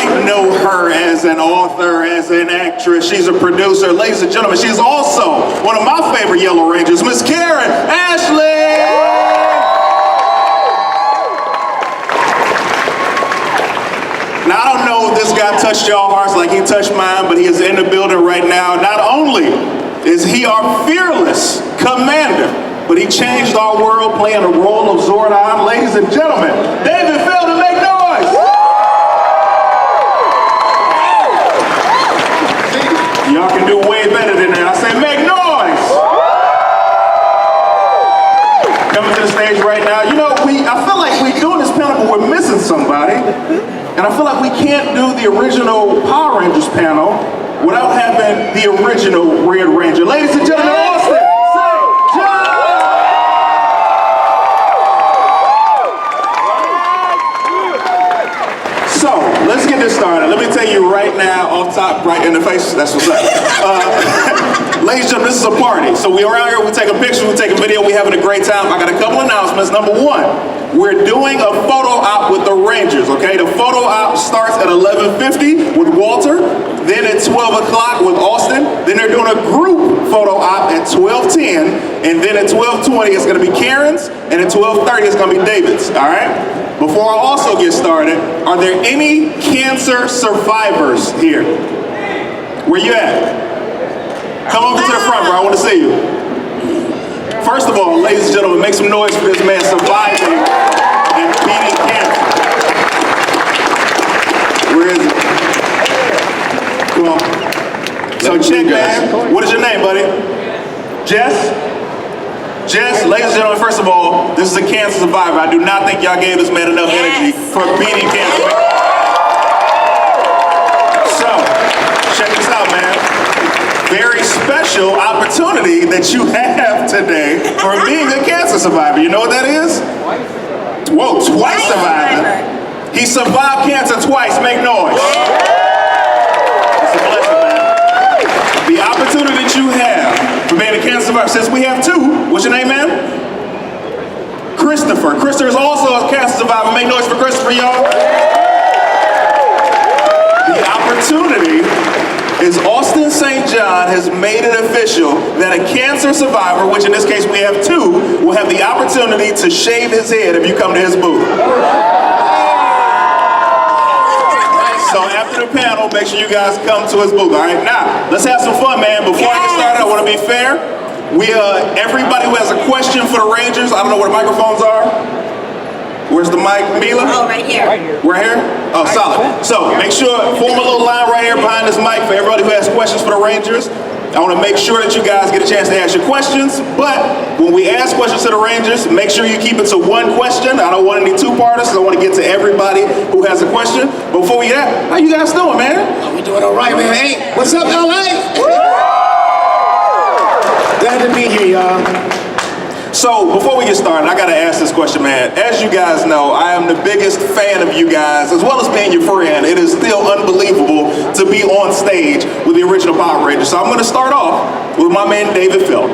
might know her as an author, as an actress. She's a producer. Ladies and gentlemen, she's also one of my favorite Yellow Rangers, Miss Karen Ashley. Now, I don't know if this guy touched y'all hearts like he touched mine, but he is in the building right now. Not only is he our fearless commander, but he changed our world playing the role of Zordon. Ladies and gentlemen, David Felder, make noise! Y'all can do way better than that. I say make noise! Coming to the stage right now. You know, I feel like we're doing this panel, but we're missing somebody. And I feel like we can't do the original Power Rangers panel without having the original Red Ranger. Ladies and gentlemen, Austin St. John! So, let's get this started. Let me tell you right now, off top, right in the face, that's what's up. Ladies and gentlemen, this is a party. So we are out here, we take a picture, we take a video, we having a great time. I got a couple announcements. Number one, we're doing a photo op with the Rangers, okay? The photo op starts at 11:50 with Walter, then at 12 o'clock with Austin, then they're doing a group photo op at 12:10, and then at 12:20 it's gonna be Karen's, and at 12:30 it's gonna be David's, all right? Before I also get started, are there any cancer survivors here? Where you at? Come over to the front, bro, I wanna see you. First of all, ladies and gentlemen, make some noise for this man surviving and beating cancer. Where is it? Come on. So check, man. What is your name, buddy? Jess? Jess, ladies and gentlemen, first of all, this is a cancer survivor. I do not think y'all gave this man enough energy for beating cancer. So, check this out, man. Very special opportunity that you have today for being a cancer survivor. You know what that is? Whoa, twice survivor. He survived cancer twice. Make noise. It's a blessing, man. The opportunity that you have for being a cancer survivor, since we have two, what's your name, man? Christopher. Christopher is also a cancer survivor. Make noise for Christopher, y'all. The opportunity is Austin St. John has made it official that a cancer survivor, which in this case we have two, will have the opportunity to shave his head if you come to his booth. So after the panel, make sure you guys come to his booth, all right? Now, let's have some fun, man. Before I get started, I want to be fair. Everybody who has a question for the Rangers, I don't know where the microphones are. Where's the mic, Mila? Oh, right here. Right here? Oh, solid. So make sure, form a little line right here behind this mic for everybody who has questions for the Rangers. I want to make sure that you guys get a chance to ask your questions, but when we ask questions to the Rangers, make sure you keep it to one question. I don't want any two-parters, so I want to get to everybody who has a question. But before we get that, how you guys doing, man? Oh, we doing all right, man. Hey, what's up, LA? Glad to be here, y'all. So, before we get started, I gotta ask this question, man. As you guys know, I am the biggest fan of you guys, as well as being your friend. It is still unbelievable to be on stage with the original Power Rangers. So I'm gonna start off with my man, David Felder.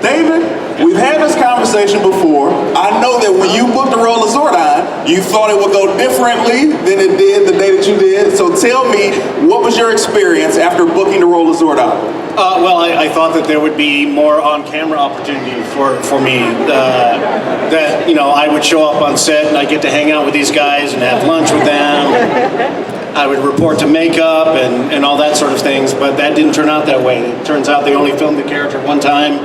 David, we've had this conversation before. I know that when you booked the role of Zordon, you thought it would go differently than it did the day that you did. So tell me, what was your experience after booking the role of Zordon? Well, I thought that there would be more on-camera opportunity for me. That, you know, I would show up on set and I get to hang out with these guys and have lunch with them. I would report to makeup and all that sort of things, but that didn't turn out that way. It turns out they only filmed the character one time,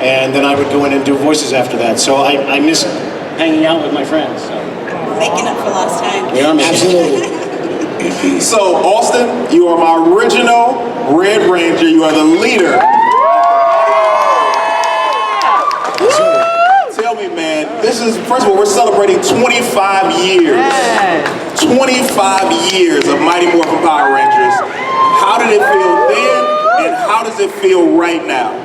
and then I would go in and do voices after that. So I miss hanging out with my friends. So. Making up for lost time. Yeah, absolutely. So, Austin, you are my original Red Ranger. You are the leader. Tell me, man, this is, first of all, we're celebrating 25 years. 25 years of Mighty Morphin Power Rangers. How did it feel then, and how does it feel right now?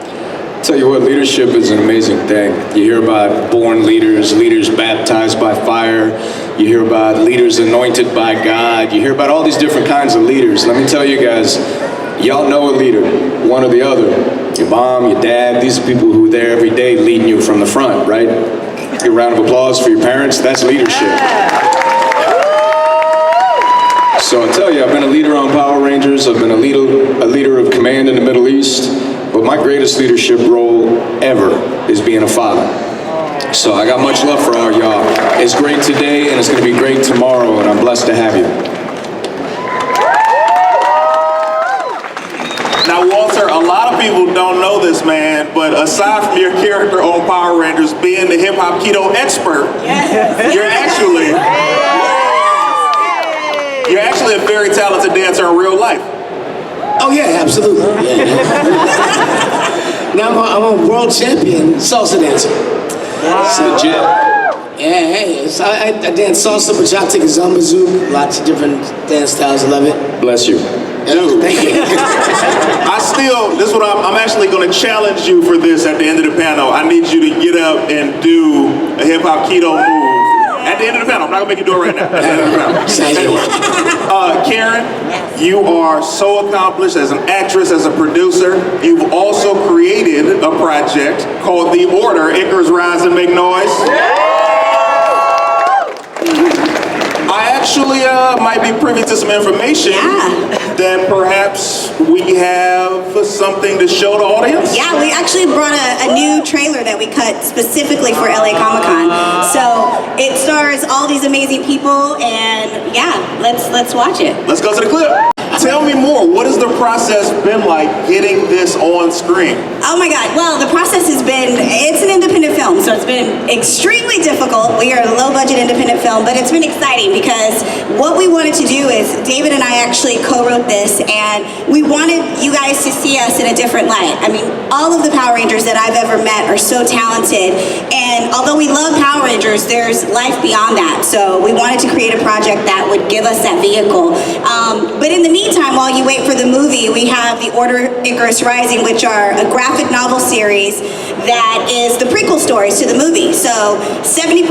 Tell you what, leadership is an amazing thing. You hear about born leaders, leaders baptized by fire. You hear about leaders anointed by God. You hear about all these different kinds of leaders. Let me tell you guys, y'all know a leader, one or the other. Your mom, your dad, these are people who are there every day leading you from the front, right? A round of applause for your parents, that's leadership. So I tell you, I've been a leader on Power Rangers. I've been a leader of command in the Middle East. But my greatest leadership role ever is being a father. So I got much love for all y'all. It's great today, and it's going to be great tomorrow, and I'm blessed to have you. Now, Walter, a lot of people don't know this, man, but aside from your character on Power Rangers being the hip-hop keto expert, you're actually a very talented dancer in real life. Oh yeah, absolutely. Yeah. Now I'm a world champion salsa dancer. It's legit. Yeah, hey, I dance salsa, bachata, kizomba, zouk, lots of different dance styles. I love it. Bless you. Dude. Thank you. This is what I'm actually going to challenge you for this at the end of the panel. I need you to get up and do a hip-hop keto move. At the end of the panel. I'm not going to make you do it right now. At the end of the panel. Karen, you are so accomplished as an actress, as a producer. You've also created a project called The Order. Icarus Rise and Make Noise. I actually might be privy to some information that perhaps we have something to show the audience. Yeah, we actually brought a new trailer that we cut specifically for LA Comic-Con. So it stars all these amazing people, and yeah, let's watch it. Let's go to the clip. Tell me more. What has the process been like getting this on screen? Oh my God, well, the process has been, it's an independent film, so it's been extremely difficult. We are a low-budget independent film, but it's been exciting because what we wanted to do is, David and I actually co-wrote this, and we wanted you guys to see us in a different light. I mean, all of the Power Rangers that I've ever met are so talented, and although we love Power Rangers, there's life beyond that. So we wanted to create a project that would give us that vehicle. But in the meantime, while you wait for the movie, we have The Order Icarus Rising, which are a graphic novel series that is the prequel stories to the movie. So 70%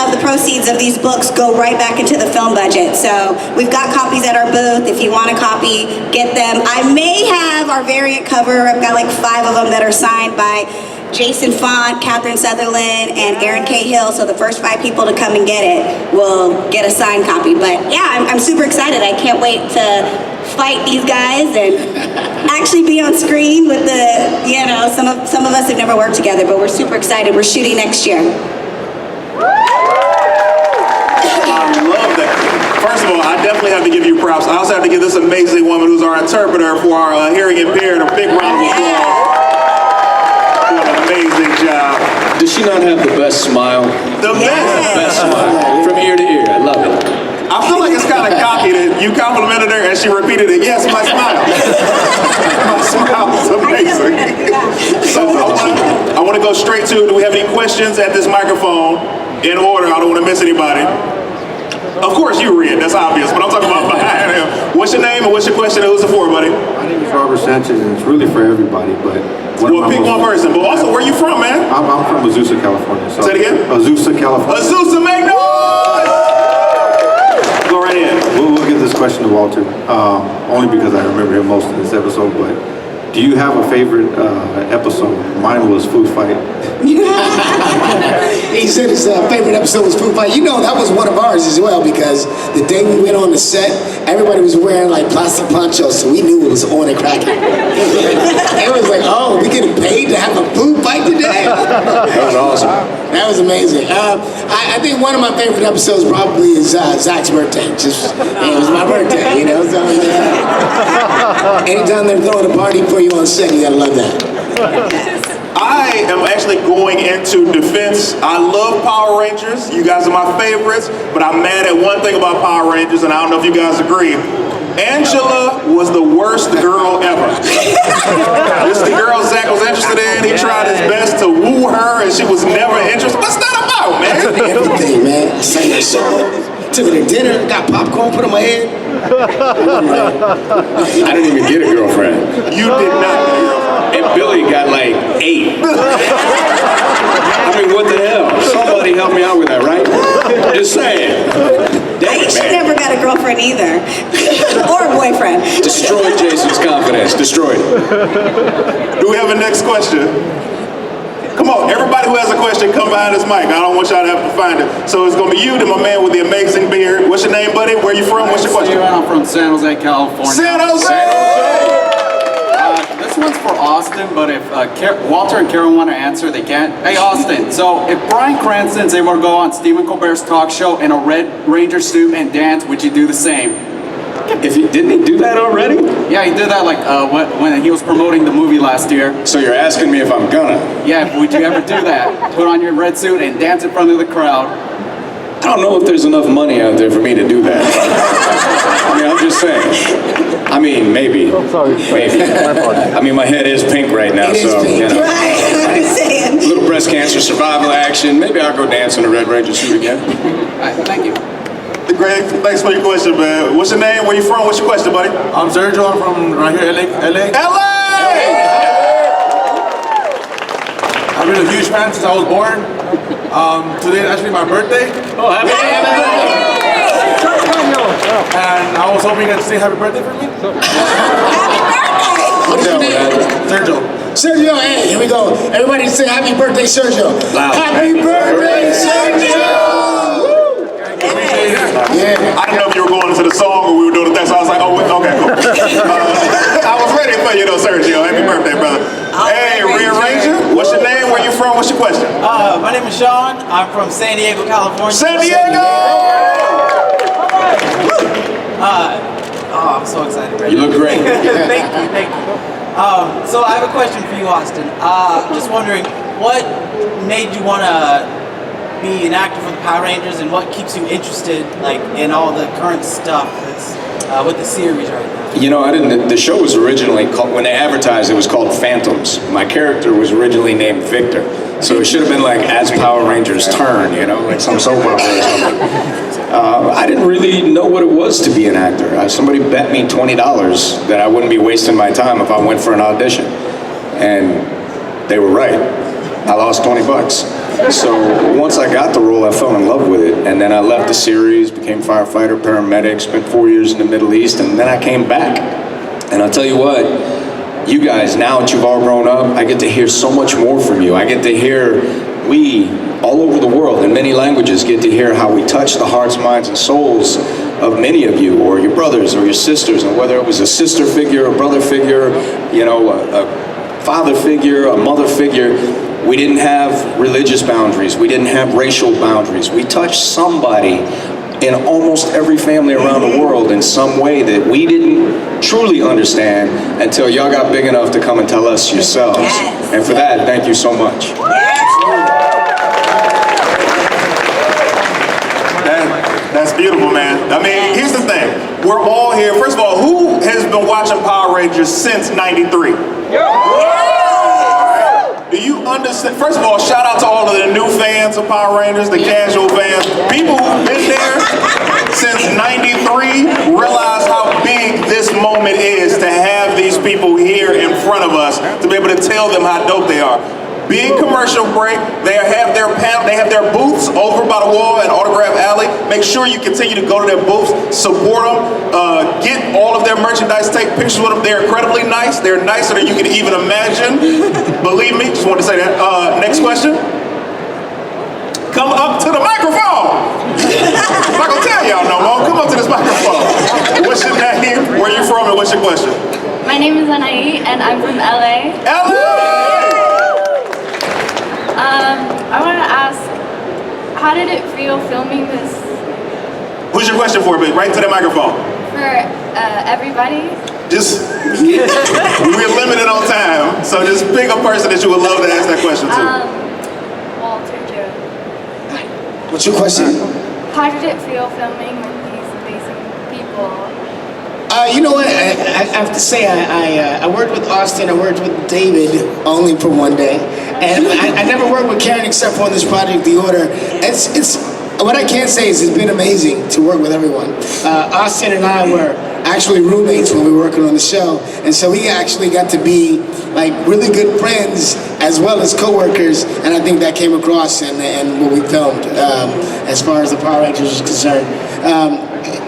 of the proceeds of these books go right back into the film budget. So we've got copies at our booth. If you want a copy, get them. I may have our variant cover. I've got like 5 of them that are signed by Jason Font, Catherine Sutherland, and Aaron Cahill. So the first 5 people to come and get it will get a signed copy. But yeah, I'm super excited. I can't wait to fight these guys and actually be on screen with the, you know, some of us have never worked together, but we're super excited. We're shooting next year. I love that. First of all, I definitely have to give you props. I also have to give this amazing woman who's our interpreter for our hearing impaired a big round of applause. Doing an amazing job. Does she not have the best smile? The best. Best smile. From ear to ear. I love it. I feel like it's kind of cocky that you complimented her and she repeated it. Yes, my smile. My smile is amazing. So I want to go straight to, do we have any questions at this microphone? In order, I don't want to miss anybody. Of course you read, that's obvious, but I'm talking about behind him. What's your name and what's your question and who's it for, buddy? My name is Robert Sanchez, and it's really for everybody, but... Well, pick one person, but also, where you from, man? I'm from Azusa, California. So, Say it again? Azusa, California. Azusa, make noise! Go right in. We'll give this question to Walter, only because I remember him most of this episode, but do you have a favorite episode? Mine was Food Fight. He said his favorite episode was Food Fight. You know, that was one of ours as well, because the day we went on the set, everybody was wearing like plastic ponchos, so we knew it was on and cracking. It was like, oh, we getting paid to have a food fight today? That was awesome. That was amazing. I think one of my favorite episodes probably is Zach's birthday. Just, it was my birthday, you know? So, anytime they're throwing a party for you on set, you gotta love that. I am actually going into defense. I love Power Rangers. You guys are my favorites, but I'm mad at one thing about Power Rangers, and I don't know if you guys agree. Angela was the worst girl ever. This is the girl Zach was interested in. He tried his best to woo her, and she was never interested. What's that about, man? Everything, man. I sang a song, took her to dinner, got popcorn put on my head. I didn't even get a girlfriend. You did not get a girlfriend. And Billy got like 8. I mean, what the hell? Somebody help me out with that, right? Just saying. Dang, She man. never got a girlfriend either. Or a boyfriend. Destroyed Jason's confidence. Destroyed it. Do we have a next question? Come on, everybody who has a question, come behind this mic. I don't want y'all to have to find it. So it's gonna be you, then my man with the amazing beard. What's your name, buddy? Where you from? What's your question? I'm from San Jose, California. San Jose! This one's for Austin, but if Walter and Karen want to answer, they can. Hey, Austin, so if Bryan Cranston's able to go on Stephen Colbert's talk show in a Red Ranger suit and dance, would you do the same? Didn't he do that already? Yeah, he did that like when he was promoting the movie last year. So you're asking me if I'm gonna? Yeah, would you ever do that? Put on your red suit and dance in front of the crowd? I don't know if there's enough money out there for me to do that. I mean, I'm just saying. I mean, maybe. Maybe. I mean, my head is pink right now, It is so, pink. you know. Right, I'm just saying. A little breast cancer survival action. Maybe I'll go dance in a Red Ranger suit again. All right, thank you. Greg, thanks for your question, man. What's your name? Where you from? What's your question, buddy? I'm Sergio. I'm from right here, LA. LA! I've been a huge fan since I was born. Today is actually my birthday. Oh, happy birthday! And I was hoping you could say happy birthday for me. What's your name? Sergio. Sergio, hey, here we go. Everybody say happy birthday, Sergio. Happy birthday, Sergio! Yeah. I didn't know if you were going into the song or we were doing the thing, so I was like, oh, wait, okay, cool. I was ready for you though, Sergio. Happy birthday, brother. Hey, Rearranger, what's your name? Where you from? What's your question? My name is Sean. I'm from San Diego, California. San Diego! I'm so excited right You now. look great. Thank you. So I have a question for you, Austin. Just wondering, what made you want to be an actor for the Power Rangers, and what keeps you interested, like, in all the current stuff that's with the series right now? You know, the show was originally called, when they advertised, it was called Phantoms. My character was originally named Victor. So it should have been like As Power Rangers Turn, you know, like some soap opera or something. I didn't really know what it was to be an actor. Somebody bet me $20 that I wouldn't be wasting my time if I went for an audition. And they were right. I lost 20 bucks. So once I got the role, I fell in love with it. And then I left the series, became firefighter, paramedic, spent 4 years in the Middle East, and then I came back. And I'll tell you what, you guys, now that you've all grown up, I get to hear so much more from you. I get to hear, we, all over the world, in many languages, get to hear how we touch the hearts, minds, and souls of many of you, or your brothers, or your sisters, and whether it was a sister figure, a brother figure, you know, a father figure, a mother figure. We didn't have religious boundaries. We didn't have racial boundaries. We touched somebody in almost every family around the world in some way that we didn't truly understand until y'all got big enough to come and tell us yourselves. Yes. And for that, thank you so much. That's beautiful, man. I mean, here's the thing. We're all here. First of all, who has been watching Power Rangers since '93? Do you understand? First of all, shout out to all of the new fans of Power Rangers, the casual fans. People who've been there since '93 realize how big this moment is to have these people here in front of us, to be able to tell them how dope they are. Big commercial break. They have their panel, they have their booths over by the wall at Autograph Alley. Make sure you continue to go to their booths, support them, get all of their merchandise, take pictures with them. They're incredibly nice. They're nicer than you can even imagine. Believe me, just wanted to say that. Next question. Come up to the microphone. I'm not gonna tell y'all no more. Come up to this microphone. What's your name? Where you from and what's your question? My name is Anaí and I'm from LA. LA! I want to ask, how did it feel filming this Who's your question for, babe? Right to the microphone. for everybody? Just, we're limited on time, so just pick a person that you would love to ask that question to. Walter Joe. What's your question? How did it feel filming with these amazing people? You know what? I have to say, I worked with Austin. I worked with David only for one day, and I never worked with Karen except for on this project, The Order. It's what I can say is it's been amazing to work with everyone. Austin and I were actually roommates when we were working on the show, and so we actually got to be like really good friends as well as co-workers, and I think that came across in what we filmed as far as the Power Rangers is concerned.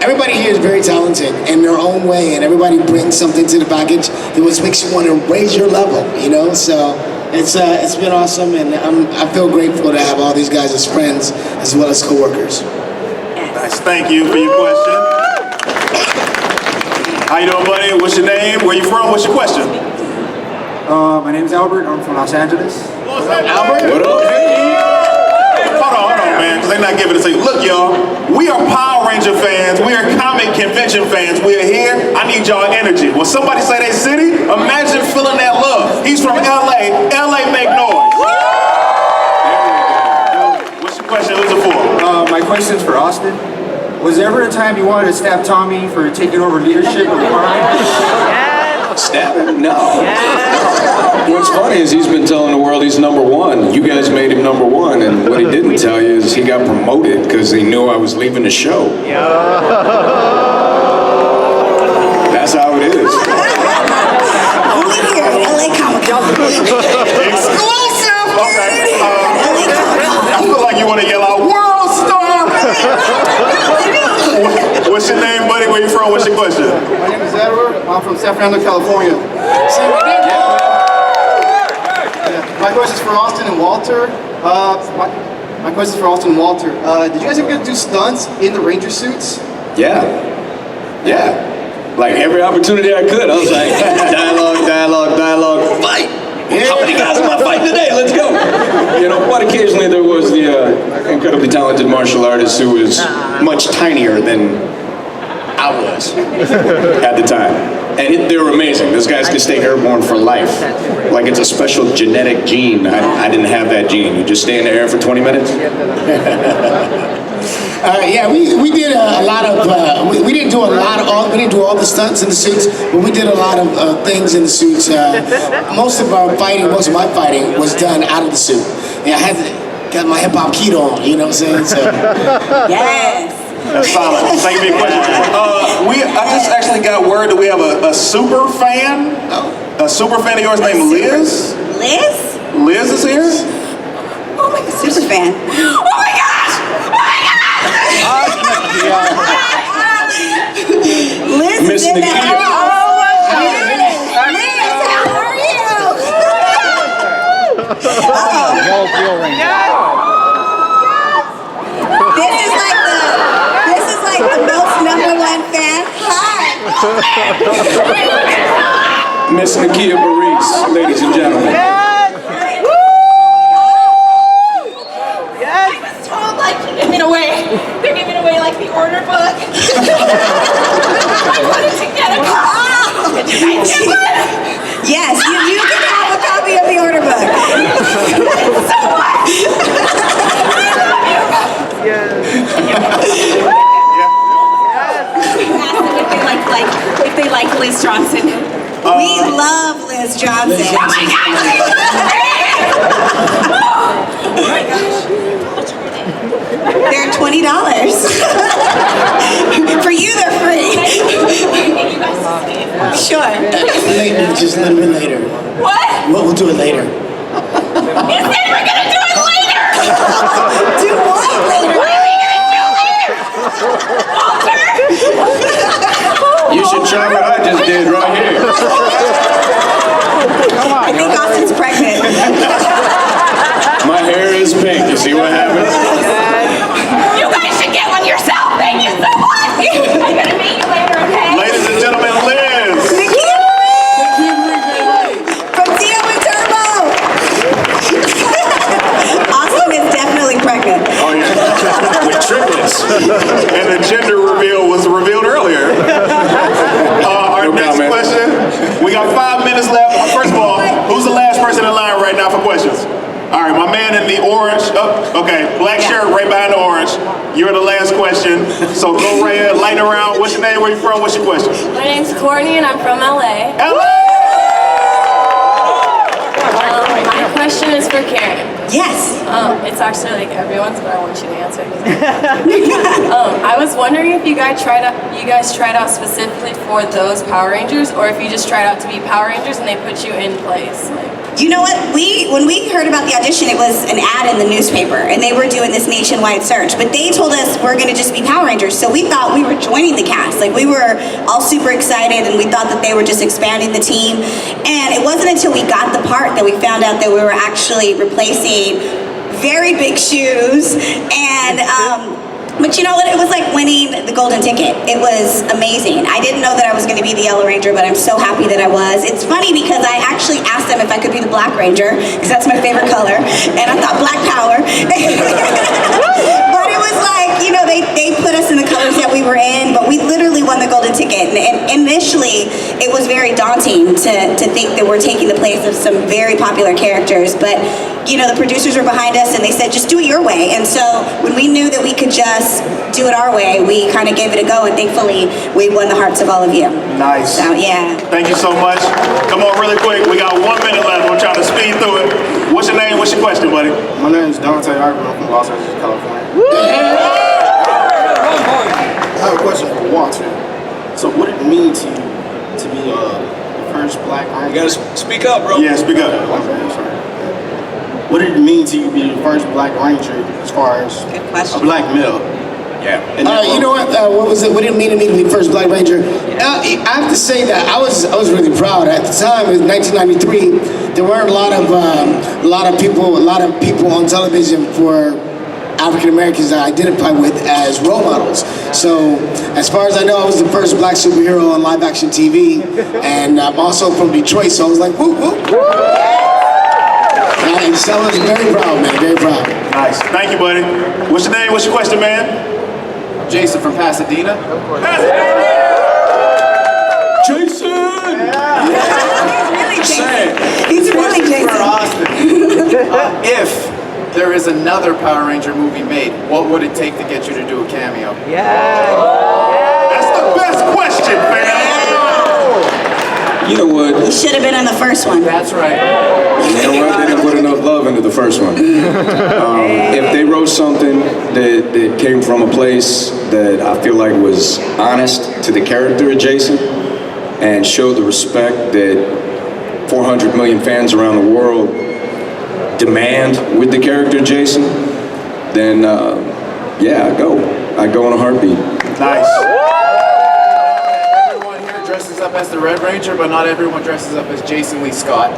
Everybody here is very talented in their own way, and everybody brings something to the package that makes you want to raise your level, you know? So, It's been awesome, and I feel grateful to have all these guys as friends as well as coworkers. Nice. Thank you for your question. How you doing, buddy? What's your name? Where you from? What's your question? My name is Albert. I'm from Los Angeles. Albert? What up? Hold on, man, because they're not giving it to you. Look, y'all, we are Power Ranger fans. We are comic convention fans. We are here. I need y'all energy. When somebody say they city, imagine feeling that love. He's from LA. LA, make noise. What's your question? Who's it for? My question is for Austin. Was there ever a time you wanted to stab Tommy for taking over leadership of the Power Rangers? Stab him? No. What's funny is he's been telling the world he's number one. You guys made him number one, and what he didn't tell you is he got promoted because he knew I was leaving the show. That's how it is. Only here at LA Comic Con. Exclusive! Okay. I feel like you want to yell out, World Star! What's your name, buddy? Where you from? What's your question? My name is Edward. I'm from San Fernando, California. My question is for Austin and Walter. My question is for Austin and Walter. Did you guys ever get to do stunts in the Ranger suits? Yeah. Like every opportunity I could, I was like, dialogue, fight. How many guys am I fighting today? Let's go. You know, but occasionally there was the incredibly talented martial artist who was much tinier than I was at the time. And they were amazing. Those guys could stay airborne for life. Like it's a special genetic gene. I didn't have that gene. You just stay in the air for 20 minutes? Yeah, we did a lot of, we didn't do all the stunts in the suits, but we did a lot of things in the suits. Most of my fighting was done out of the suit. Yeah, I had got my hip hop keto on, you know what I'm saying? So. Yes. That's solid. Thank you for your question. I just actually got word that we have a super fan. A super fan of yours named Liz. Liz? Liz is here? Oh my god, super fan. Oh my gosh! Liz is Miss in the Nikita. house. Oh my god. Liz, how are you? This is like the most #1 fan. Hi. Miss Nakia Baris, ladies and gentlemen. I was told like to give it away. They're giving away like the order book. I wanted to get a copy. Did you guys get one? Yes, you can have a copy of the order book. So much. If they like Liz Johnson. We love Liz Johnson. Oh my gosh! Oh my gosh! They're $20. For you, they're free. Can you guys see? Sure. Later, just a little bit later. What? We'll do it later. You said we're gonna do it later! Do what later? What are we gonna do later? Walter! You should try what I just did right here. I think Austin's pregnant. My hair is pink. You see what happens? You guys should get one yourself! Thank you so much! I'm gonna meet you later, okay? Ladies and gentlemen, Liz. From Tito and Turbo. Austin is definitely pregnant. Oh yeah, with triplets. And the gender reveal was revealed earlier. Our next question, we got 5 minutes left. First of all, who's the last person in line right now for questions? All right, my man in the orange, okay, black shirt right behind the orange. You're the last question, so go right ahead, light around. What's your name, where you from, what's your question? My name's Courtney and I'm from LA. My question is for Karen. Yes. It's actually like everyone's, but I want you to answer. I was wondering if you guys tried out specifically for those Power Rangers, or if you just tried out to be Power Rangers and they put you in place. Like. You know what? When we heard about the audition, it was an ad in the newspaper, and they were doing this nationwide search. But they told us we're going to just be Power Rangers, so we thought we were joining the cast. Like, we were all super excited, and we thought that they were just expanding the team. And it wasn't until we got the part that we found out that we were actually replacing very big shoes. And but you know what? It was like winning the golden ticket. It was amazing. I didn't know that I was going to be the Yellow Ranger, but I'm so happy that I was. It's funny because I actually asked them if I could be the Black Ranger, because that's my favorite color, and I thought Black Power. But it was like, you know, they put us in the colors that we were in, but we literally won the golden ticket. And initially, it was very daunting to think that we're taking the place of some very popular characters. But, you know, the producers were behind us, and they said, just do it your way. And so when we knew that we could just do it our way, we kind of gave it a go, and thankfully, we won the hearts of all of you. Nice. So, yeah. Thank you so much. Come on, really quick. We got 1 minute left. We're trying to speed through it. What's your name? What's your question, buddy? My name is Dante Ivory. I'm from Los Angeles, California. I have a question for Walter. So what did it mean to you to be the first Black Ranger? You gotta speak up, bro. Yeah, speak up. Sorry. What did it mean to you to be the first Black Ranger as far as Good question. a black male? Yeah. You know what? What was it? What did it mean to me to be the first Black Ranger? I have to say that I was really proud. At the time, it was 1993. There weren't a lot of people on television for African Americans that I identify with as role models. So, as far as I know, I was the first Black superhero on live action TV, and I'm also from Detroit, so I was like, whoop whoop. And so I was very proud, man. Very proud. Nice. Thank you, buddy. What's your name? What's your question, man? Jason from Pasadena. Jason! He's really Jason. For Austin. If there is another Power Ranger movie made, what would it take to get you to do a cameo? That's the best question, fam. You know what? You should have been on the first one. That's right. You know what? They didn't put enough love into the first one. If they wrote something that came from a place that I feel like was honest to the character of Jason and showed the respect that 400 million fans around the world demand with the character of Jason, then yeah, I'd go in a heartbeat. Nice. Everyone here dresses up as the Red Ranger, but not everyone dresses up as Jason Lee Scott.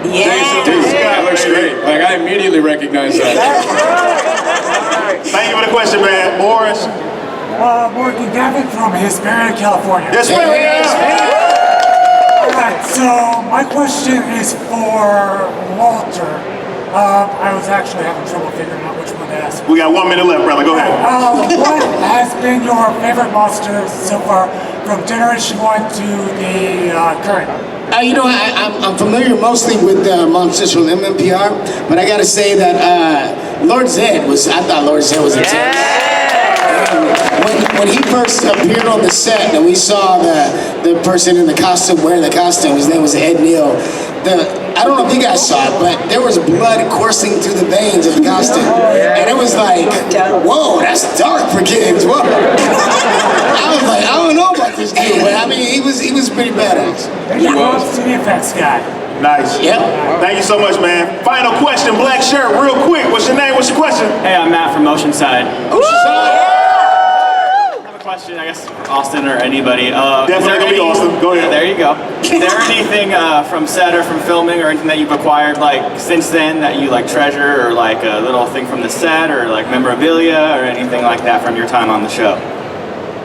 Yeah. Dude, that looks great. Like, I immediately recognize that. Thank you for the question, man. Morris. Morgan Gavin from Hesperia, California. Yes, ma'am. Alright, so my question is for Walter. I was actually having trouble figuring out which one to ask. We got 1 minute left, brother. Go ahead. What has been your favorite monster so far from Generation 1 to the current? You know, I'm familiar mostly with monsters from MMPR, but I gotta say that Lord Zed I thought Lord Zed was intense. When he first appeared on the set and we saw the person in the costume wearing the costume, his name was Ed Neal. I don't know if you guys saw it, but there was blood coursing through the veins of the costume. And it was like, whoa, that's dark for kids. Whoa. I was like, I don't know about this dude, but I mean, he was pretty badass. He was to the effects guy. Nice. Yep. Thank you so much, man. Final question, black shirt, real quick. What's your name? What's your question? Hey, I'm Matt from Oceanside. Oceanside. I have a question, I guess, for Austin or anybody. Definitely gonna be Austin. Go ahead. There you go. Is there anything from set or from filming or anything that you've acquired like since then that you like treasure, or like a little thing from the set, or like memorabilia or anything like that from your time on the show?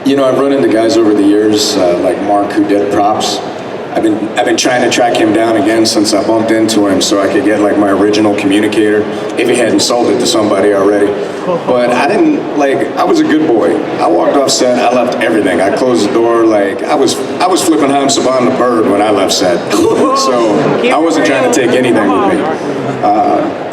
You know, I've run into guys over the years, like Mark, who did props. I've been trying to track him down again since I bumped into him, so I could get like my original communicator, if he hadn't sold it to somebody already. But I didn't, like, I was a good boy. I walked off set, I left everything. I closed the door, like, I was flipping Haim Saban the bird when I left set. So I wasn't trying to take anything with me.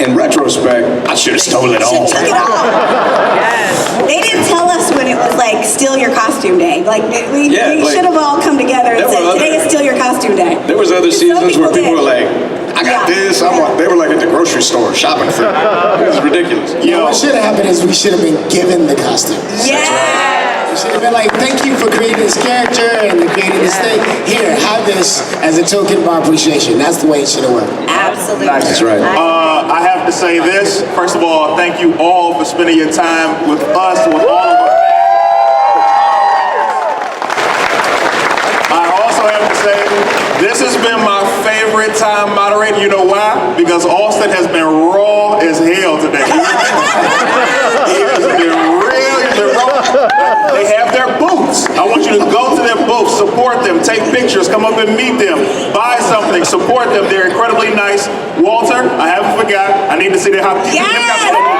In retrospect, I should have stole it all. Took it all. They didn't tell us when it was like steal your costume day. Like we should have all come together and said today is steal your costume day. There was other seasons where people were like, I got this. They were like at the grocery store shopping for it. It was ridiculous. What should have happened is we should have been given the costume. Yeah. should have been like, thank you for creating this character and creating this thing. Here, have this as a token of our appreciation. That's the way it should have worked. Absolutely. That's right. I have to say this. First of all, thank you all for spending your time with us, with all of us. I also have to say, this has been my favorite time moderating. You know why? Because Austin has been raw as hell today. He has been real, he's been raw. They have their booths. I want you to go to their booths, support them, take pictures, come up and meet them, buy something, support them. They're incredibly nice. Walter, I haven't forgot. I need to see that. Yes!